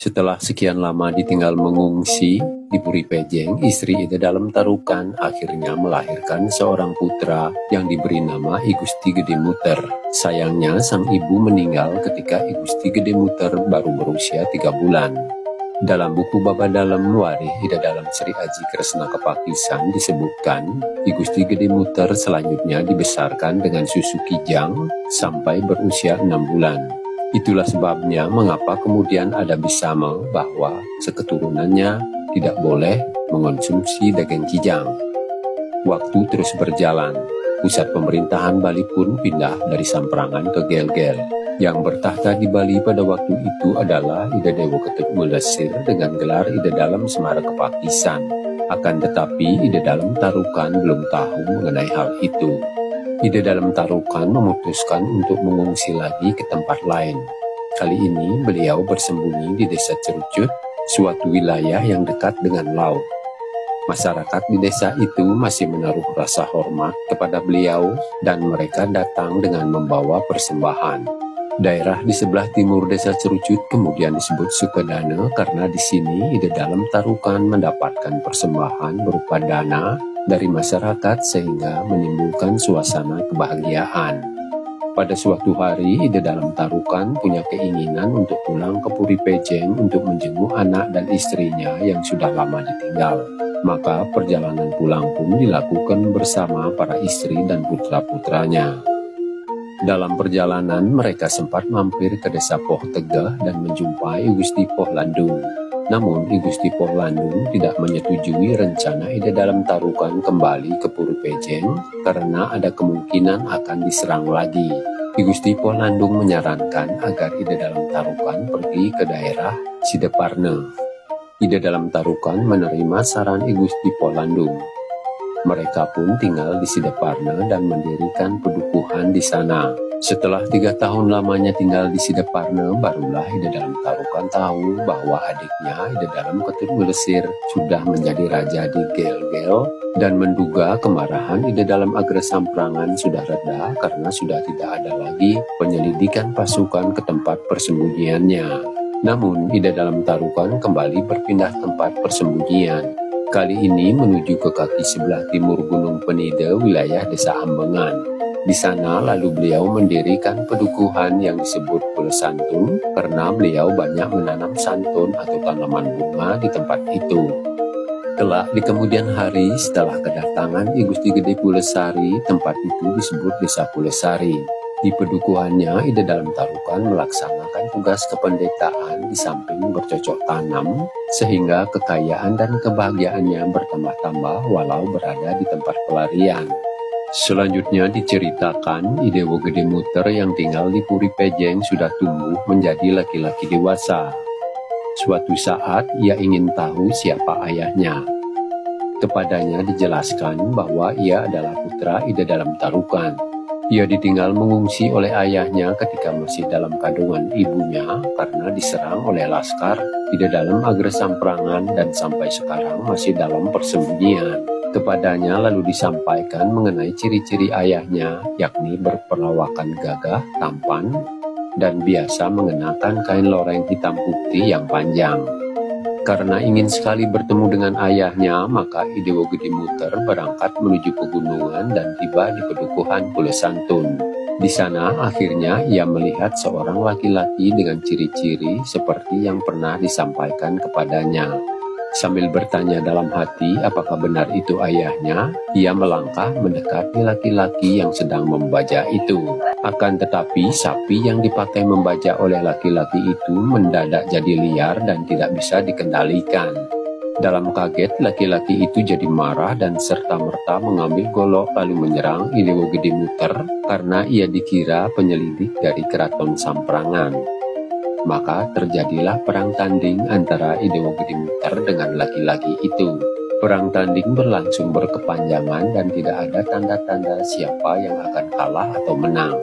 Setelah sekian lama ditinggal mengungsi di Puri Pejeng, istri Ida Dalem Tarukan akhirnya melahirkan seorang putra yang diberi nama I Gusti Gede Muter. Sayangnya sang ibu meninggal ketika I Gusti Gede Muter baru berusia 3 bulan. Dalam buku Baba Dalem Warih Ida Dalem Sri Aji Kresna Kepakisan disebutkan, I Gusti Gede Muter selanjutnya dibesarkan dengan susu kijang sampai berusia 6 bulan. Itulah sebabnya mengapa kemudian ada bisama bahwa seketurunannya tidak boleh mengonsumsi daging kijang. Waktu terus berjalan, pusat pemerintahan Bali pun pindah dari Samprangan ke Gel-Gel. Yang bertahta di Bali pada waktu itu adalah Ida Dewa Ketut Melesir dengan gelar Ida Dalem Semara Kepakisan. Akan tetapi Ida Dalem Tarukan belum tahu mengenai hal itu. Ida Dalem Tarukan memutuskan untuk mengungsi lagi ke tempat lain. Kali ini beliau bersembunyi di desa Cerucut, suatu wilayah yang dekat dengan laut. Masyarakat di desa itu masih menaruh rasa hormat kepada beliau dan mereka datang dengan membawa persembahan. Daerah di sebelah timur desa Cerucut kemudian disebut Sukedana karena di sini Ida Dalem Tarukan mendapatkan persembahan berupa dana dari masyarakat sehingga menimbulkan suasana kebahagiaan. Pada suatu hari Ida Dalem Tarukan punya keinginan untuk pulang ke Puri Pejeng untuk menjenguk anak dan istrinya yang sudah lama ditinggal. Maka perjalanan pulang pun dilakukan bersama para istri dan putra-putranya. Dalam perjalanan mereka sempat mampir ke desa Poh Tegeh dan menjumpai Gusti Poh Landung. Namun I Gusti Poh Landung tidak menyetujui rencana Ida Dalem Tarukan kembali ke Puri Pejeng karena ada kemungkinan akan diserang lagi. I Gusti Poh Landung menyarankan agar Ida Dalem Tarukan pergi ke daerah Sideparne. Ida Dalem Tarukan menerima saran I Gusti Poh Landung. Mereka pun tinggal di Sideparne dan mendirikan pedukuhan di sana. Setelah 3 tahun lamanya tinggal di Sideparne, barulah Ida Dalem Tarukan tahu bahwa adiknya Ida Dalem Ketut Melesir sudah menjadi raja di Gel-Gel dan menduga kemarahan Ida Dalem Agre Samprangan sudah reda karena sudah tidak ada lagi penyelidikan pasukan ke tempat persembunyiannya. Namun Ida Dalem Tarukan kembali berpindah tempat persembunyian. Kali ini menuju ke kaki sebelah timur Gunung Penide, wilayah desa Ambengan. Di sana lalu beliau mendirikan pedukuhan yang disebut Pule Santun karena beliau banyak menanam santun atau tanaman bunga di tempat itu. Kelak di kemudian hari setelah kedatangan I Gusti Gede Pulesari, tempat itu disebut Desa Pulesari. Di pedukuhannya Ida Dalem Tarukan melaksanakan tugas kependetaan di samping bercocok tanam sehingga kekayaan dan kebahagiaannya bertambah-tambah walau berada di tempat pelarian. Selanjutnya diceritakan I Dewa Gede Muter yang tinggal di Puri Pejeng sudah tumbuh menjadi laki-laki dewasa. Suatu saat ia ingin tahu siapa ayahnya. Kepadanya dijelaskan bahwa ia adalah putra Ida Dalem Tarukan. Ia ditinggal mengungsi oleh ayahnya ketika masih dalam kandungan ibunya karena diserang oleh laskar Ida Dalem Agre Samprangan dan sampai sekarang masih dalam persembunyian. Kepadanya lalu disampaikan mengenai ciri-ciri ayahnya, yakni berperawakan gagah, tampan, dan biasa mengenakan kain loreng hitam putih yang panjang. Karena ingin sekali bertemu dengan ayahnya, maka I Dewa Gede Muter berangkat menuju pegunungan dan tiba di pedukuhan Pule Santun. Di sana akhirnya ia melihat seorang laki-laki dengan ciri-ciri seperti yang pernah disampaikan kepadanya. Sambil bertanya dalam hati apakah benar itu ayahnya, ia melangkah mendekati laki-laki yang sedang membajak itu. Akan tetapi sapi yang dipakai membajak oleh laki-laki itu mendadak jadi liar dan tidak bisa dikendalikan. Dalam kaget laki-laki itu jadi marah dan serta-merta mengambil golok lalu menyerang I Dewa Gede Muter karena ia dikira penyelidik dari keraton Samprangan. Maka terjadilah perang tanding antara I Dewa Gede Muter dengan laki-laki itu. Perang tanding berlangsung berkepanjangan dan tidak ada tanda-tanda siapa yang akan kalah atau menang.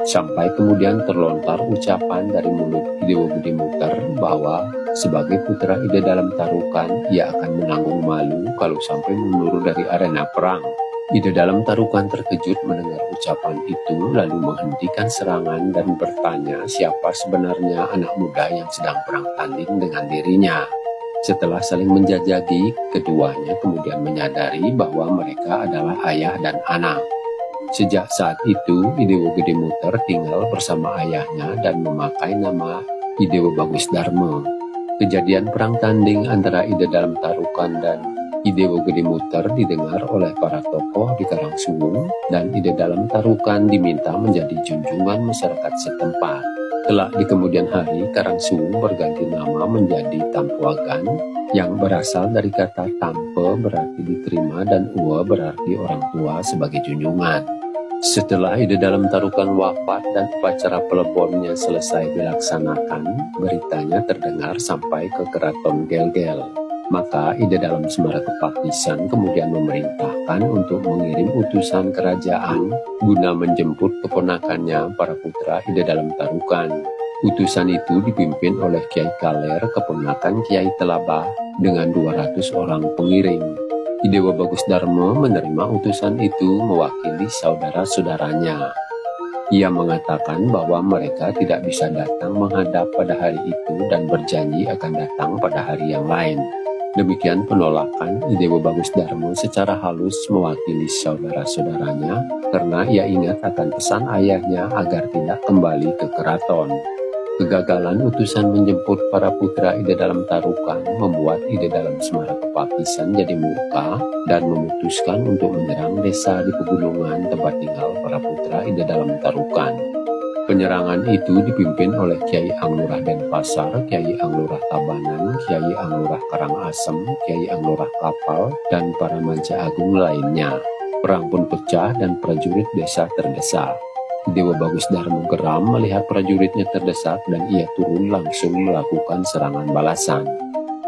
Sampai kemudian terlontar ucapan dari mulut I Dewa Gede Muter bahwa sebagai putra Ida Dalem Tarukan ia akan menanggung malu kalau sampai mundur dari arena perang. Ide Dalam Tarukan terkejut mendengar ucapan itu, lalu menghentikan serangan dan bertanya siapa sebenarnya anak muda yang sedang perang tanding dengan dirinya. Setelah saling menjajaki, keduanya kemudian menyadari bahwa mereka adalah ayah dan anak. Sejak saat itu, Idewo Gede Muter tinggal bersama ayahnya dan memakai nama Idewo Bagus Darmo. Kejadian perang tanding antara Ide Dalam Tarukan dan Idewo Gede Muter didengar oleh para tokoh di Karangsuwung, dan Ide Dalam Tarukan diminta menjadi junjungan masyarakat setempat. Kelak di kemudian hari, Karangsuwung berganti nama menjadi Tampuagan, yang berasal dari kata tampe berarti diterima dan ua berarti orang tua sebagai junjungan. Setelah Ide Dalam Tarukan wafat dan upacara pelebonnya selesai dilaksanakan, beritanya terdengar sampai ke Keraton Gel-Gel. Maka Ide Dalam Semarakepakisan kemudian memerintahkan untuk mengirim utusan kerajaan guna menjemput keponakannya para putra Ide Dalam Tarukan. Utusan itu dipimpin oleh Kiai Kaler, keponakan Kiai Telabah, dengan 200 orang pengiring. Idewo Bagus Darmo menerima utusan itu mewakili saudara-saudaranya. Ia mengatakan bahwa mereka tidak bisa datang menghadap pada hari itu dan berjanji akan datang pada hari yang lain. Demikian penolakan Idewo Bagus Darmo secara halus mewakili saudara-saudaranya karena ia ingat akan pesan ayahnya agar tidak kembali ke keraton. Kegagalan utusan menjemput para putra Ide Dalam Tarukan membuat Ide Dalam Semarakepakisan jadi murka dan memutuskan untuk menyerang desa di pegunungan tempat tinggal para putra Ide Dalam Tarukan. Penyerangan itu dipimpin oleh Kiai Anglurah Denpasar, Kiai Anglurah Tabanan, Kiai Anglurah Karangasem, Kiai Anglurah Kapal, dan para Manca Agung lainnya. Perang pun pecah dan prajurit desa terdesak. Dewa Bagus Darmo geram melihat prajuritnya terdesak dan ia turun langsung melakukan serangan balasan.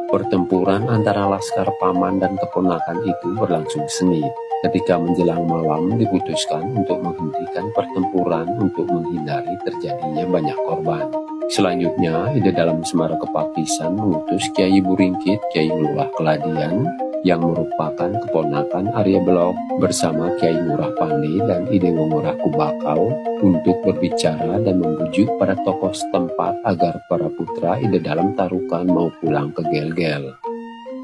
Pertempuran antara laskar paman dan keponakan itu berlangsung sengit. Ketika menjelang malam diputuskan untuk menghentikan pertempuran untuk menghindari terjadinya banyak korban. Selanjutnya, Ide Dalam Semarakepakisan mengutus Kiai Buringkit, Kiai Ngurah Keladian, yang merupakan keponakan Arya Blok, bersama Kiai Ngurah Pande dan Ide Ngurah Kubakau untuk berbicara dan membujuk para tokoh setempat agar para putra Ide Dalam Tarukan mau pulang ke Gel-Gel.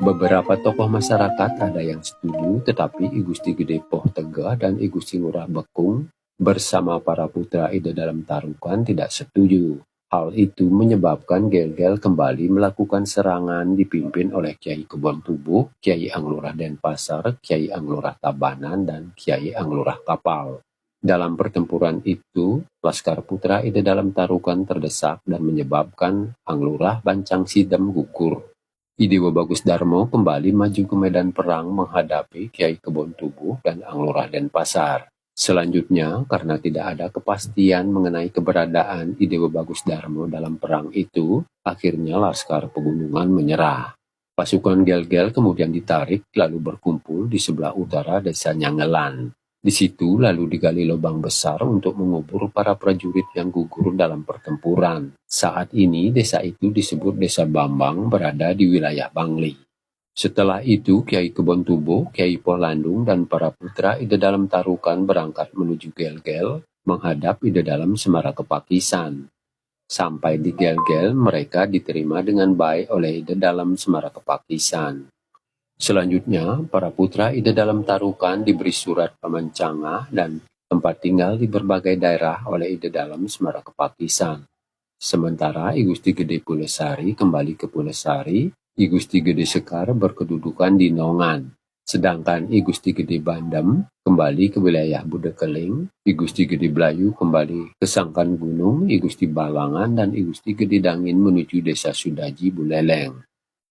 Beberapa tokoh masyarakat ada yang setuju, tetapi I Gusti Gede Poh Tegah dan I Gusti Ngurah Bekung bersama para putra Ide Dalam Tarukan tidak setuju. Hal itu menyebabkan Gel-Gel kembali melakukan serangan dipimpin oleh Kiai Kebon Tubuh, Kiai Anglurah Denpasar, Kiai Anglurah Tabanan, dan Kiai Anglurah Kapal. Dalam pertempuran itu, laskar putra Ide Dalam Tarukan terdesak dan menyebabkan Anglurah Bancang Sidem gugur. Idewo Bagus Darmo kembali maju ke medan perang menghadapi Kiai Kebon Tubuh dan Anglurah Denpasar. Selanjutnya, karena tidak ada kepastian mengenai keberadaan Idewo Bagus Darmo dalam perang itu, akhirnya laskar pegunungan menyerah. Pasukan Gel-Gel kemudian ditarik lalu berkumpul di sebelah utara desa Nyangelan. Di situ lalu digali lubang besar untuk mengubur para prajurit yang gugur dalam pertempuran. Saat ini desa itu disebut Desa Bambang, berada di wilayah Bangli. Setelah itu Kiai Kebon Tubuh, Kiai Poh Landung, dan para putra Ide Dalam Tarukan berangkat menuju Gel-Gel menghadap Ide Dalam Semarakepakisan. Sampai di Gel-Gel mereka diterima dengan baik oleh Ide Dalam Semarakepakisan. Selanjutnya, para putra Ide Dalam Tarukan diberi surat pemancangah dan tempat tinggal di berbagai daerah oleh Ide Dalam Semarakepakisan. Sementara I Gusti Gede Pulesari kembali ke Pulesari, I Gusti Gede Sekar berkedudukan di Nongan. Sedangkan I Gusti Gede Bandem kembali ke wilayah Budekeling, I Gusti Gede Blayu kembali ke Sangkan Gunung, I Gusti Balangan dan I Gusti Gede Dangin menuju desa Sudaji Buleleng.